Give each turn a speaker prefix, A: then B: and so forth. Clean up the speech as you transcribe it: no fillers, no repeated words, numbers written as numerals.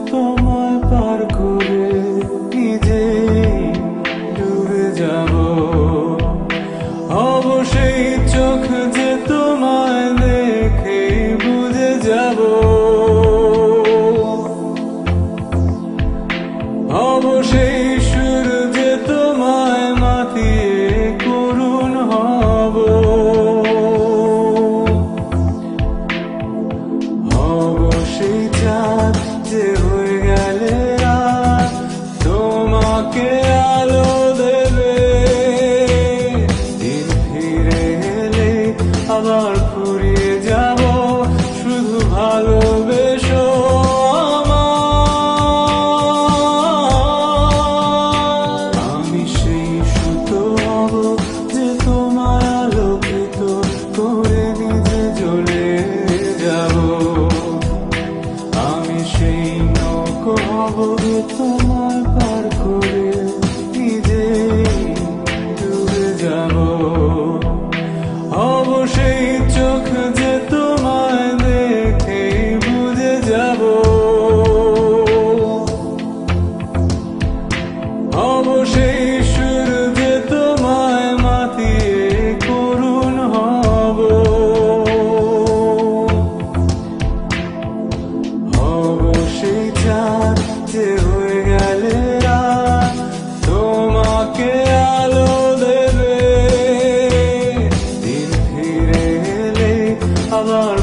A: তোমায় পার করে নিজেই ডুবে যাব। অবশ্যই চোখ যে তোমায় দেখে বুঝে যাব। অবশ্যই সুর যে তোমায় মাতিয়ে করুণ হব। অবশ্যই চাঁদ যে হয়ে গেলে রাত তোমাকে আলো দেবে। দিন ফিরে এলে আবার ফুরিয়ে যাব, শুধু ভালোবেসো আমায়। আমি সেই সুতো হব যে তোমায় আলোকিত করে নিজে জ্বলে যাব। আমি সেই নৌকো হব যে তোমায় পার করে নিজেই ডুবে যাব। অবশ্যই চোখ যে তোমায় দেখে বুঝে যাব। অবশ্যই সুর যে তোমায় মাতিয়ে করুণ হব। অবশ্যই চাঁদ যে হয়ে গেলে রাত তোমাকে আলো দেবে। দিন ফিরে এলে আবার